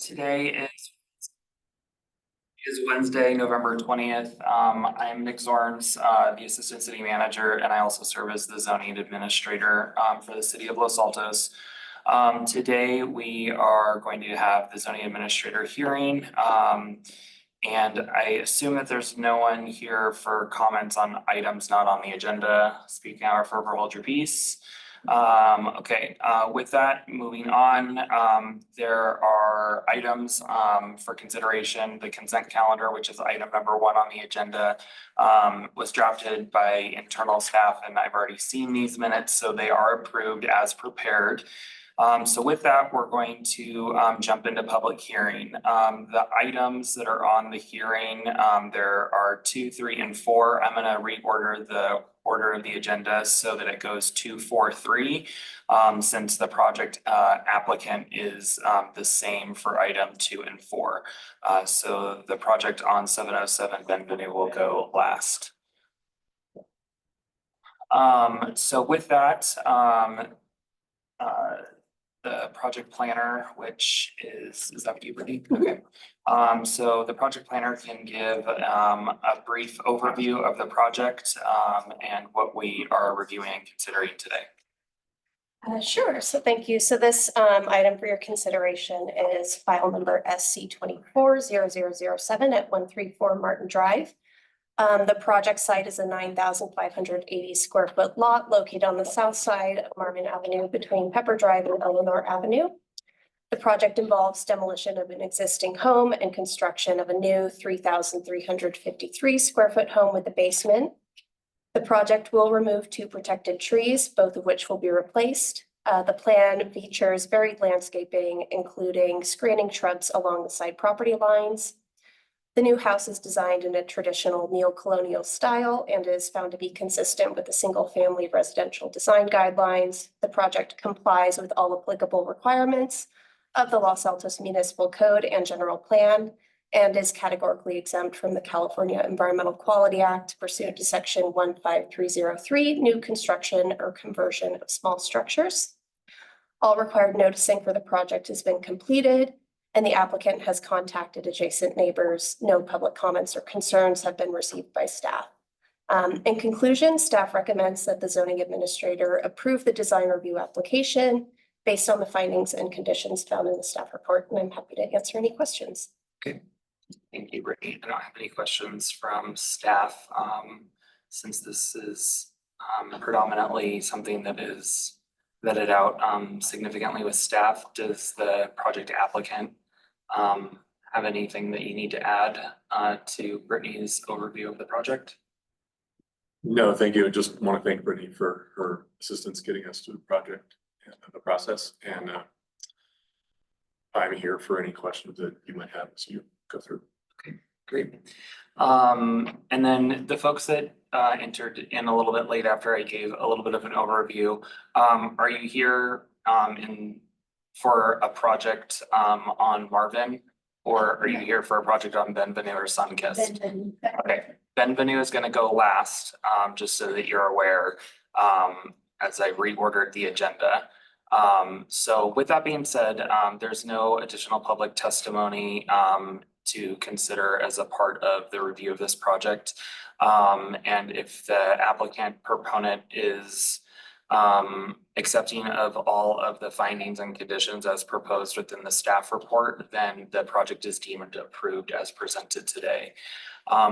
Today is Wednesday, November 20th. I'm Nick Zorns, the Assistant City Manager, and I also serve as the Zoning Administrator for the City of Los Altos. Today, we are going to have the Zoning Administrator hearing. And I assume that there's no one here for comments on items not on the agenda. Speaking out, forever hold your peace. With that, moving on, there are items for consideration. The consent calendar, which is item number 1 on the agenda, was drafted by internal staff, and I've already seen these minutes, so they are approved as prepared. So with that, we're going to jump into public hearing. The items that are on the hearing, there are 2, 3, and 4. I'm going to reorder the order of the agenda so that it goes 2, 4, 3, since the project applicant is the same for item 2 and 4. So the project on 707 Benvenue will go last. So with that, the project planner, which is that you, Brittany? Okay. So the project planner can give a brief overview of the project and what we are reviewing and considering today. Sure. So thank you. So this item for your consideration is file number SC 240007 at 134 Martin Drive. The project site is a 9,580 square foot lot located on the south side of Marvin Avenue between Pepper Drive and Eleanor Avenue. The project involves demolition of an existing home and construction of a new 3,353 square foot home with a basement. The project will remove 2 protected trees, both of which will be replaced. The plan features varied landscaping, including screening shrubs along the side property lines. The new house is designed in a traditional neo-colonial style and is found to be consistent with the single-family residential design guidelines. The project complies with all applicable requirements of the Los Altos Municipal Code and General Plan and is categorically exempt from the California Environmental Quality Act pursuant to Section 15303, new construction or conversion of small structures. All required noticing for the project has been completed, and the applicant has contacted adjacent neighbors. No public comments or concerns have been received by staff. In conclusion, staff recommends that the zoning administrator approve the design review application based on the findings and conditions found in the staff report, and I'm happy to answer any questions. Okay, thank you, Brittany. I don't have any questions from staff since this is predominantly something that is vetted out significantly with staff. Does the project applicant have anything that you need to add to Brittany's overview of the project? No, thank you. I just want to thank Brittany for her assistance getting us to the project and the process. And I'm here for any questions that you might have as you go through. Okay, great. And then the folks that entered in a little bit late after I gave a little bit of an overview, are you here for a project on Marvin, or are you here for a project on Benvenue or Sunkist? Okay, Benvenue is going to go last, just so that you're aware, as I reordered the agenda. So with that being said, there's no additional public testimony to consider as a part of the review of this project. And if the applicant proponent is accepting of all of the findings and conditions as proposed within the staff report, then the project is deemed approved as presented today.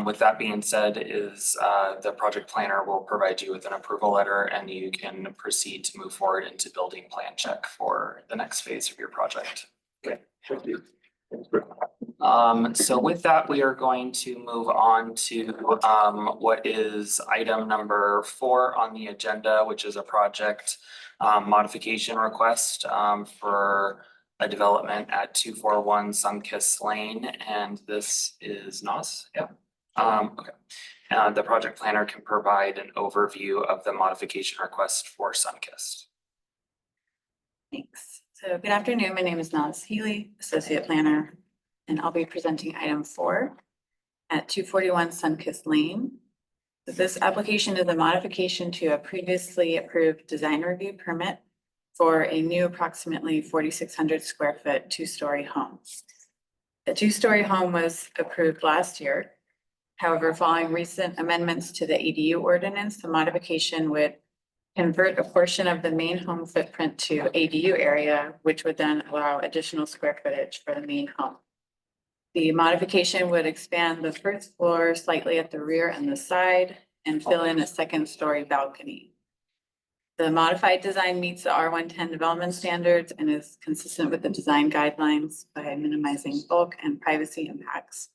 With that being said, the project planner will provide you with an approval letter and you can proceed to move forward into building plan check for the next phase of your project. Okay, thank you. So with that, we are going to move on to what is item number 4 on the agenda, which is a project modification request for a development at 241 Sunkist Lane, and this is Nas. Yeah. Okay. The project planner can provide an overview of the modification request for Sunkist. Thanks. So good afternoon. My name is Nas Healy, Associate Planner, and I'll be presenting item 4 at 241 Sunkist Lane. So this application is a modification to a previously approved design review permit for a new approximately 4,600 square foot 2-story home. The two-story home was approved last year. However, following recent amendments to the ADU ordinance, the modification would convert a portion of the main home footprint to ADU area, which would then allow additional square footage for the main home. The modification would expand the first floor slightly at the rear and the side and fill in a second-story balcony. The modified design meets the R110 development standards and is consistent with the design guidelines by minimizing bulk and privacy impacts.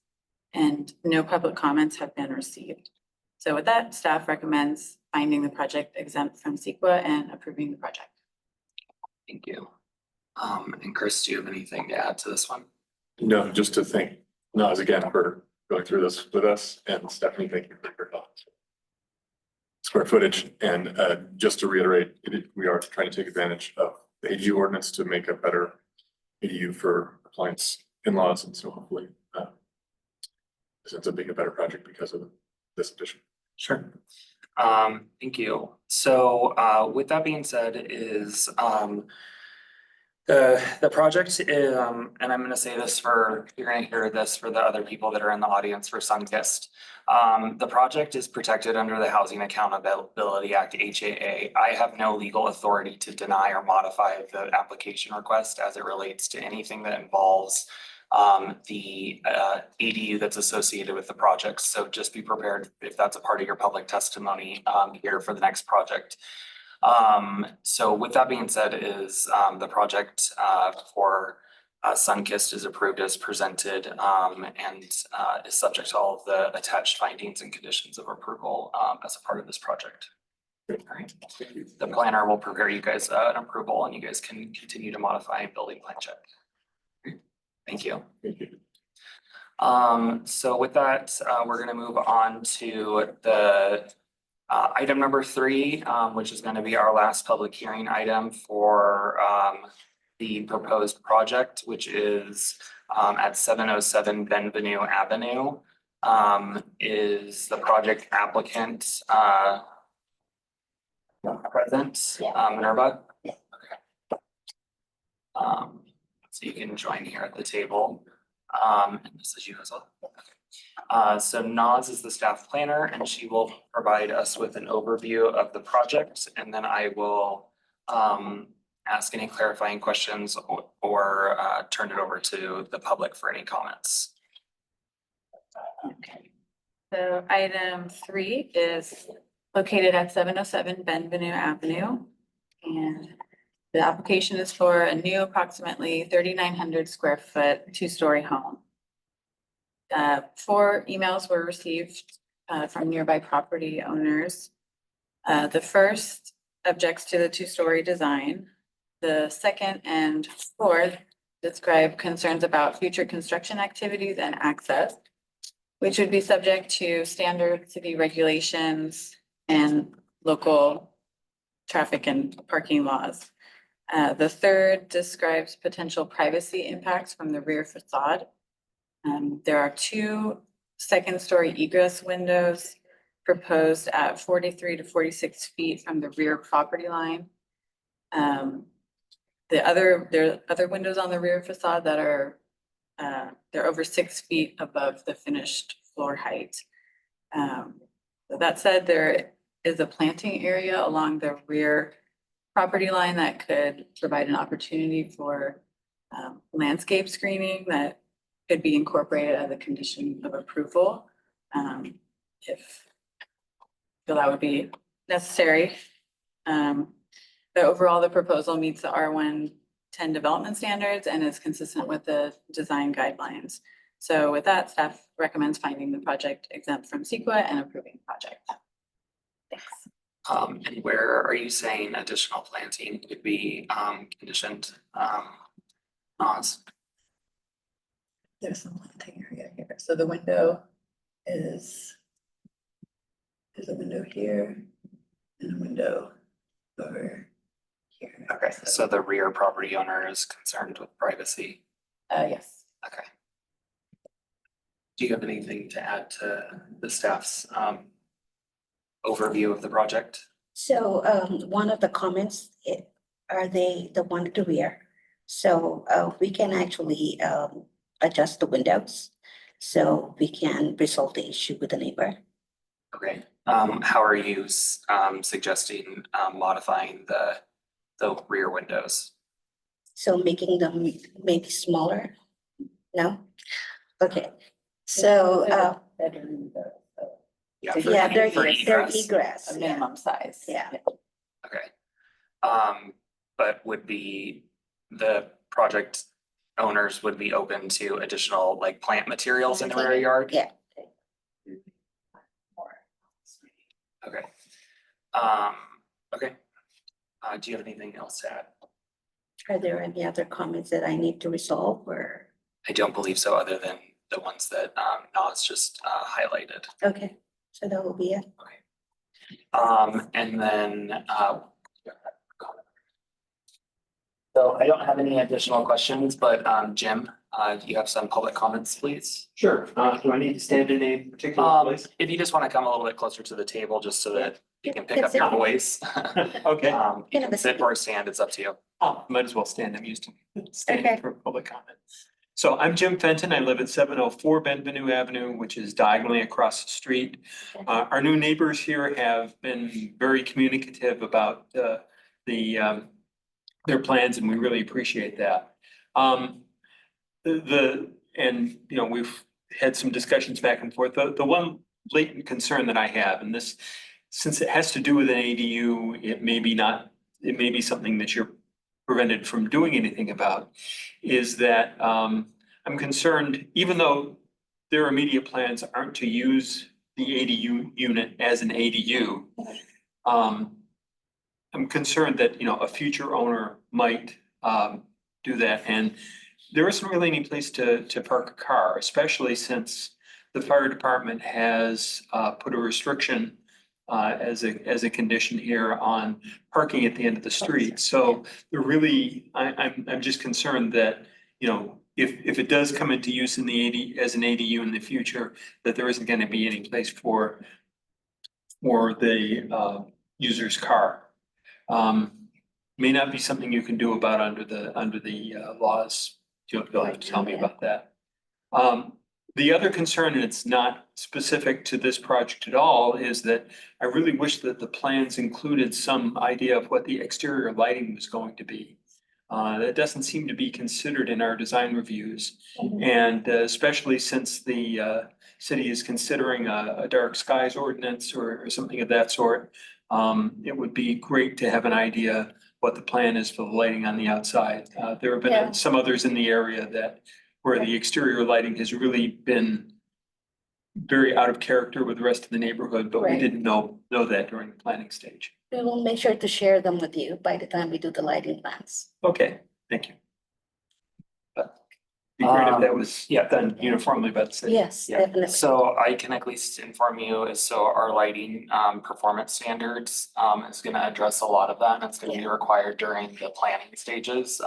And no public comments have been received. So with that, staff recommends finding the project exempt from CEQA and approving the project. Thank you. And Chris, do you have anything to add to this one? No, just to thank Naz again for going through this with us, and Stephanie, thank you for your thoughts. Square footage, and just to reiterate, we are trying to take advantage of the ADU ordinance to make a better ADU for appliance in-laws, and so hopefully this ends up being a better project because of this addition. Sure. Thank you. So with that being said is the project, and I'm gonna say this for, you're gonna hear this for the other people that are in the audience for Sunkist. The project is protected under the Housing Accountability Act, HAA. I have no legal authority to deny or modify the application request as it relates to anything that involves the ADU that's associated with the project. So just be prepared if that's a part of your public testimony here for the next project. So with that being said is the project for Sunkist is approved as presented and is subject to all of the attached findings and conditions of approval as a part of this project. All right. The planner will prepare you guys an approval and you guys can continue to modify building plan check. Thank you. Thank you. So with that, we're gonna move on to the item number 3, which is gonna be our last public hearing item for the proposed project, which is at 707 Benvenue Avenue. Is the project applicant present? Minerva? Okay. So you can join here at the table. And this is you as well. Okay. So Naz is the staff planner and she will provide us with an overview of the project, and then I will ask any clarifying questions or turn it over to the public for any comments. Okay. So item 3 is located at 707 Benvenue Avenue. And the application is for a new approximately 3,900 square foot, 2-story home. 4 emails were received from nearby property owners. The first objects to the 2-story design. The second and fourth describe concerns about future construction activities and access, which would be subject to standard city regulations and local traffic and parking laws. The third describes potential privacy impacts from the rear facade. There are 2 second-story egress windows proposed at 43 to 46 feet from the rear property line. There are other windows on the rear facade that are they're over 6 feet above the finished floor height. That said, there is a planting area along the rear property line that could provide an opportunity for landscape screening that could be incorporated as a condition of approval if that would be necessary. But overall, the proposal meets the R110 development standards and is consistent with the design guidelines. So with that, staff recommends finding the project exempt from CEQA and approving the project. Thanks. And where are you saying additional planting could be conditioned? Naz? There's some planting area here. So the window is, there's a window here and a window over here. Okay, so the rear property owner is concerned with privacy. Yes. Okay. Do you have anything to add to the staff's overview of the project? So one of the comments, are they the one at the rear? So we can actually adjust the windows so we can resolve the issue with the neighbor. Okay, how are you suggesting modifying the rear windows? So making them maybe smaller? No? Okay, so, Yeah, yeah, they're for egress. egress, A yeah, minimum size. yeah. Okay. But would be the project owners would be open to additional like plant materials in the rear yard? Yeah. Okay. Okay. Do you have anything else to add? Are there any other comments that I need to resolve or? I don't believe so, other than the ones that Nas just highlighted. Okay, so that will be it. And then so I don't have any additional questions, but Jim, do you have some public comments, please? Sure. Do I need to stand in a particular place? If you just want to come a little bit closer to the table, just so that you can pick up your voice. Okay. You can sit or stand, it's up to you. Oh, might as well stand. I'm used to Okay. standing for public comment. So I'm Jim Fenton. I live at 704 Benvenue Avenue, which is diagonally across the street. Okay. Our new neighbors here have been very communicative about their plans, and we really appreciate that. And you know, we've had some discussions back and forth. The one latent concern that I have, and this, since it has to do with an ADU, it may be something that you're prevented from doing anything about, is that I'm concerned, even though their immediate plans aren't to use the ADU unit as an ADU, I'm concerned that, you know, a future owner might do that, and there isn't really any place to park a car, especially since the fire department has put a restriction as a condition here on parking at the end of the street. So they're really, I'm just concerned that, you know, if it does come into use in the as an ADU in the future, that there isn't going to be any place for the user's car. May not be something you can do about under the laws. You'll have to tell me about that. The other concern, and it's not specific to this project at all, is that I really wish that the plans included some idea of what the exterior lighting was going to be. That doesn't seem to be considered in our design reviews. And especially since the city is considering a dark skies ordinance or something of that sort, it would be great to have an idea what the plan is for the lighting on the outside. There have Yeah. been some others in the area where the exterior lighting has really been very out of character with the rest of the neighborhood, but we Right. didn't know that during the planning stage. We will make sure to share them with you by the time we do the lighting plans. Okay, thank you. But it'd be great if that was yeah. done uniformly by the city. Yes, Yeah, definitely. so I can at least inform you, is so our lighting performance standards is gonna address a lot of that, and it's gonna be required during the planning stages.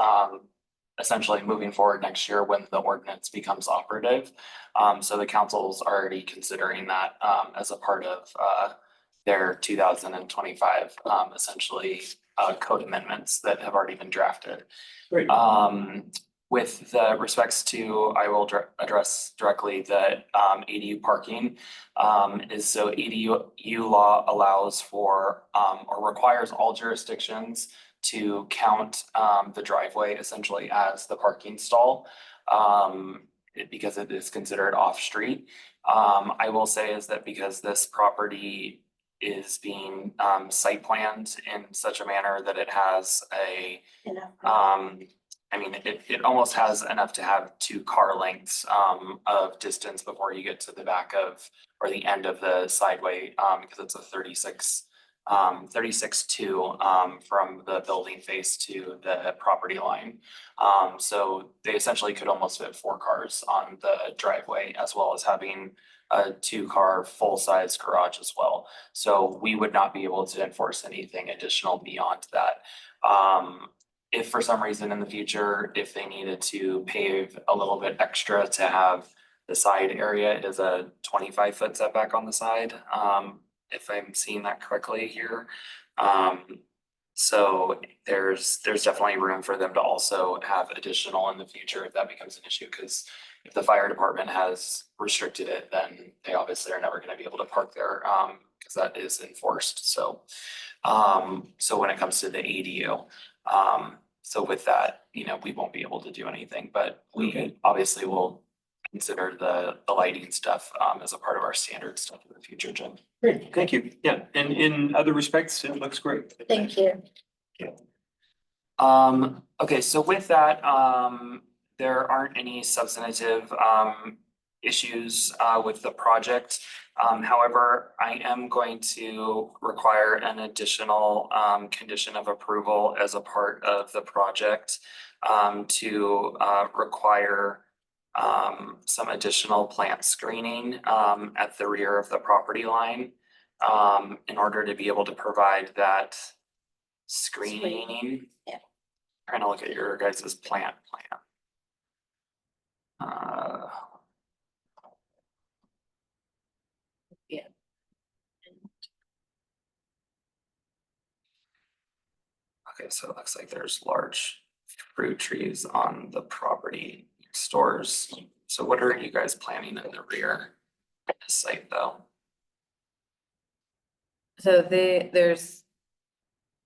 Essentially moving forward next year when the ordinance becomes operative. So the council's already considering that as a part of their 2025 essentially code amendments that have already been drafted. Great. With the respects to, I will address directly the ADU parking. Is so ADU law allows for or requires all jurisdictions to count the driveway essentially as the parking stall. Because it is considered off-street. I will say is that because this property is being site planned in such a manner that it has a I mean, it almost has enough to have 2 car lengths of distance before you get to the back of or the end of the sideway because it's a 36 2 from the building face to the property line. So they essentially could almost fit 4 cars on the driveway, as well as having a 2-car full-size garage as well. So we would not be able to enforce anything additional beyond that. If for some reason in the future, if they needed to pave a little bit extra to have the side area, it is a 25-foot setback on the side. If I'm seeing that correctly here. So there's definitely room for them to also have additional in the future if that becomes an issue, because if the fire department has restricted it, then they obviously are never gonna be able to park there, because that is enforced, so. So when it comes to the ADU, so with that, you know, we won't be able to do anything, but we obviously will consider the lighting stuff, as a part of our standard stuff in the future, Jim. Great, thank you. Yeah, and in other respects, it looks great. Thank you. Okay, so with that, there aren't any substantive, issues, with the project. However, I am going to require an additional, condition of approval as a part of the project, to, require, some additional plant screening, at the rear of the property line, in order to be able to provide that screening. Yeah. Trying to look at your guys' plant plan. Yeah. Okay, so it looks like there's large fruit trees on the property stores. So what are you guys planning in the rear of the site though? So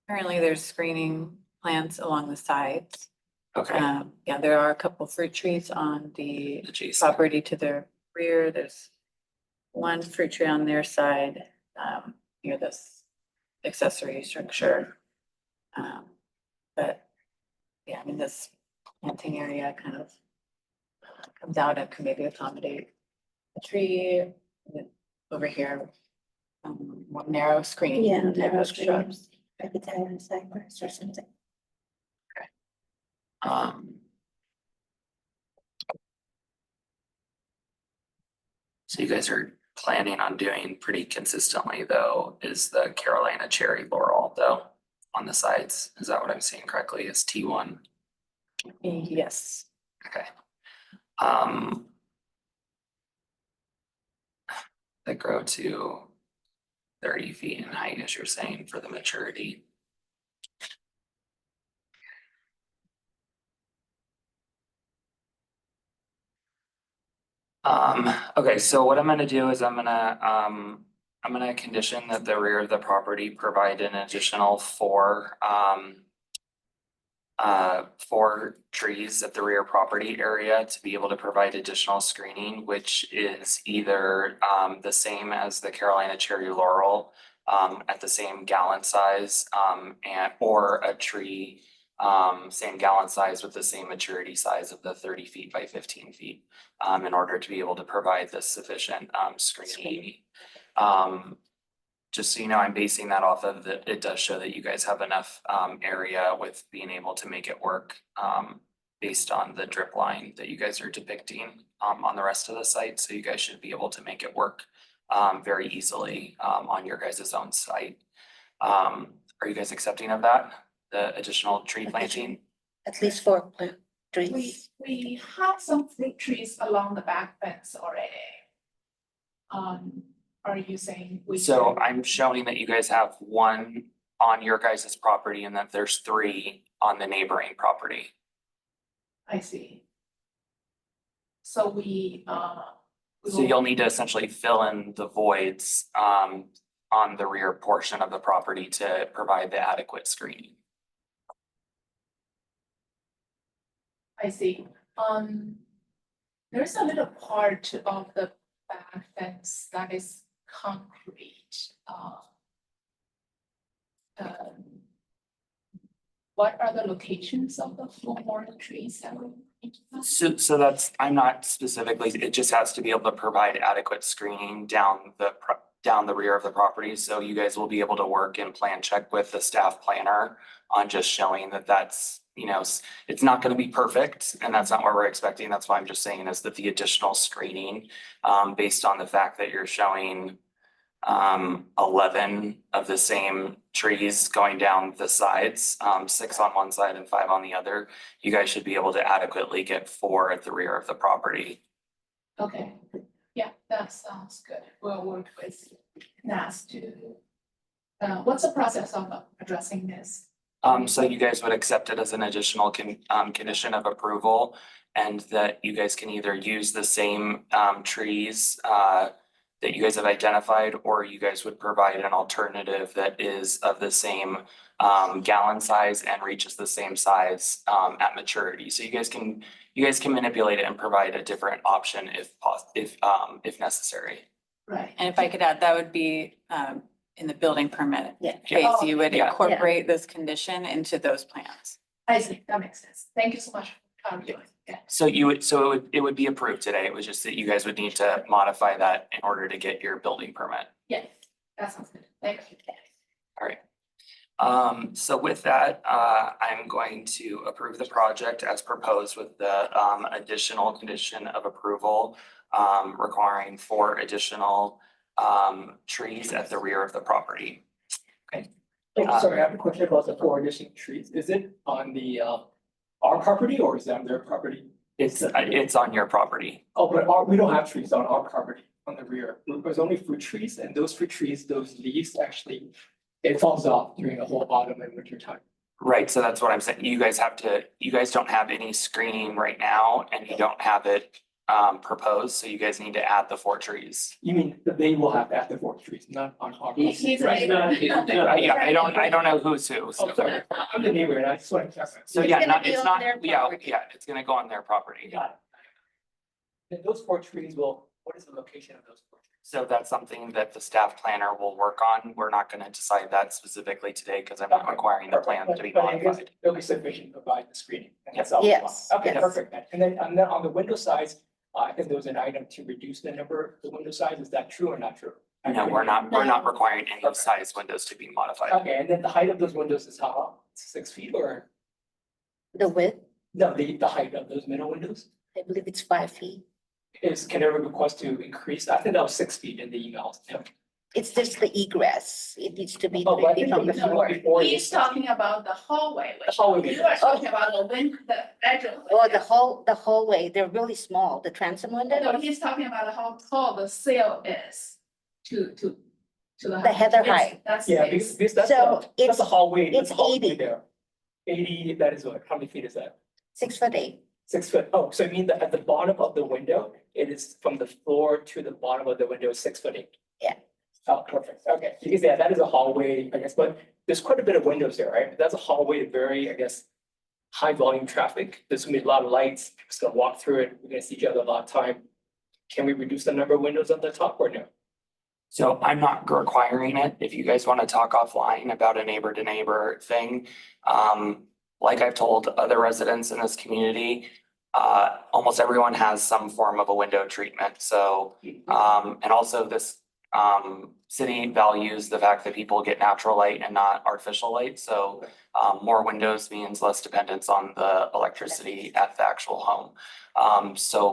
currently there's screening plants along the sides. Okay, Yeah, there are a couple fruit trees on the adjacent, property to the rear. There's one fruit tree on their side, near this accessory structure. But yeah, I mean, this planting area kind of comes out and can maybe accommodate a tree. And then over here, more narrow screen. Yeah, type narrow of screen. shrubs. Vegetarian cypress or something. So you guys are planning on doing pretty consistently though, is the Carolina cherry laurel though, on the sides? Is that what I'm seeing correctly? Is T1? Yes. Okay. They grow to 30 feet in height, as you're saying, for the maturity. Okay, so what I'm gonna do is I'm gonna condition that the rear of the property provide an additional four trees at the rear property area to be able to provide additional screening, which is either, the same as the Carolina cherry laurel, at the same gallon size, or a tree, same gallon size with the same maturity size of the 30 feet by 15 feet, in order to be able to provide the sufficient, screening. Just so you know, I'm basing that off of that, it does show that you guys have enough area with being able to make it work based on the drip line that you guys are depicting on the rest of the site, so you guys should be able to make it work very easily on your guys' own site. Are you guys accepting of that, the additional tree planting? At least 4 plant We, trees. we have some fruit trees along the back fence already. Are you saying we? So should- I'm showing that you guys have one on your guys' property and that there's 3 on the neighboring property. I see. So we So you'll need to essentially fill in the voids on the rear portion of the property to provide the adequate screening. I see. There's a little part of the back fence that is concrete. What are the locations of the 4 more trees that we? So that's, I'm not specifically, it just has to be able to provide adequate screening down the rear of the property. So you guys will be able to work and plan check with the staff planner on just showing that that's, you know, it's not gonna be perfect, and that's not what we're expecting. That's why I'm just saying is that the additional screening, based on the fact that you're showing 11 of the same trees going down the sides, 6 on one side and 5 on the other, you guys should be able to adequately get 4 at the rear of the property. Okay, yeah, that sounds good. We'll work with NAS to. What's the process of addressing this? So you guys would accept it as an additional condition of approval, and that you guys can either use the same trees that you guys have identified, or you guys would provide an alternative that is of the same gallon size and reaches the same size at maturity. So you guys can manipulate it and provide a different option if necessary. Right. And if I could add, that would be in the building permit Yeah. phase, you would Yeah. incorporate this condition into those plans. I see, that makes sense. Thank you so much for clarifying. Yeah. So it would be approved today. It was just that you guys would need to modify that in order to get your building permit. Yes, that sounds good. Thank you. All right. So with that, I'm going to approve the project as proposed with the additional condition of approval requiring 4 additional trees at the rear of the property. Sorry, I have a question about the 4 additional trees. Is it on the our property or is it on their property? It's on your property. Oh, but we don't have trees on our property on the rear. There's only fruit trees, and those fruit trees, those leaves actually, it falls off during the whole autumn and winter time. Right, so that's what I'm saying. You guys don't have any screening right now, and you don't have it proposed, so you guys need to add the 4 trees. You mean that they will have after 4 trees, not on our property? He's Right. Yeah, I don't know who's who, Oh, so. sorry, I'm the neighbor and I just want to clarify. So It's yeah, gonna not, be it's on not, their yeah, property. yeah, it's gonna go on their property. Got it. And those 4 trees what is the location of those 4 trees? So that's something that the staff planner will work on. We're not gonna decide that specifically today because I'm not Okay, requiring the perfect. plan to be But I guess modified. It'll be sufficient to provide the screening. And that's all. Yes, Okay, yes. perfect. And then on the window size, I think there was an item to reduce the number, the window size. Is that true or not true? No, we're not requiring any size windows to be modified. Okay, and then the height of those windows is how, 6 feet or, The width, no, the height of those middle windows I believe it's 5 feet. can ever request to increase? I think that was 6 feet in the emails. Yeah. It's just the egress. It needs to be Oh, but I 3 feet think from the before- floor. before you- He's talking about the hallway. The hallway. You are talking about the bedroom. Oh, the hallway, they're really small, the transom No, window, he's talking about how tall the sail is to the. the heather Yes, height. That's. Yeah, space. because that's So that's it's a hallway. that's it's a hallway 80. there. 80, that is what, how many feet is that? 6'8". 6 foot. Oh, so I mean that at the bottom of the window, it is from the floor to the bottom of the window is 6'8". Yeah. Oh, perfect. Okay, because yeah, that is a hallway, I guess, but there's quite a bit of windows there, right? That's a hallway to very, I guess, high volume traffic. There's gonna be a lot of lights. People's gonna walk through it. We're gonna see each other a lot of time. Can we reduce the number of windows at the top or no? So I'm not requiring it. If you guys want to talk offline about a neighbor to neighbor thing, like I've told other residents in this community, almost everyone has some form of a window treatment. So, and also this city values the fact that people get natural light and not artificial light. So, more windows means less dependence on the electricity at the actual home.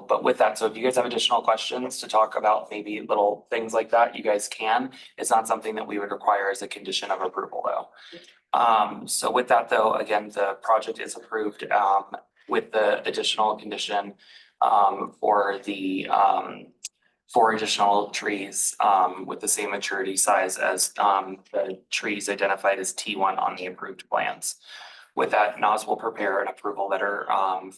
But with that, so if you guys have additional questions to talk about maybe little things like that, you guys can. It's not something that we would require as a condition of approval though. So with that though, again, the project is approved with the additional condition for the 4 additional trees with the same maturity size as the trees identified as T1 on the approved plans. With that, NOS will prepare an approval letter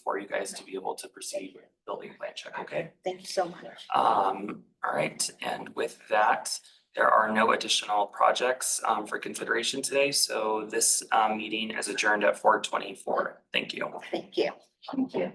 for you guys to be able to proceed with building plan check, okay? Thank you so much. All right, and with that, there are no additional projects for consideration today, so this meeting is adjourned at 4:24. Thank you. Thank you. Thank you.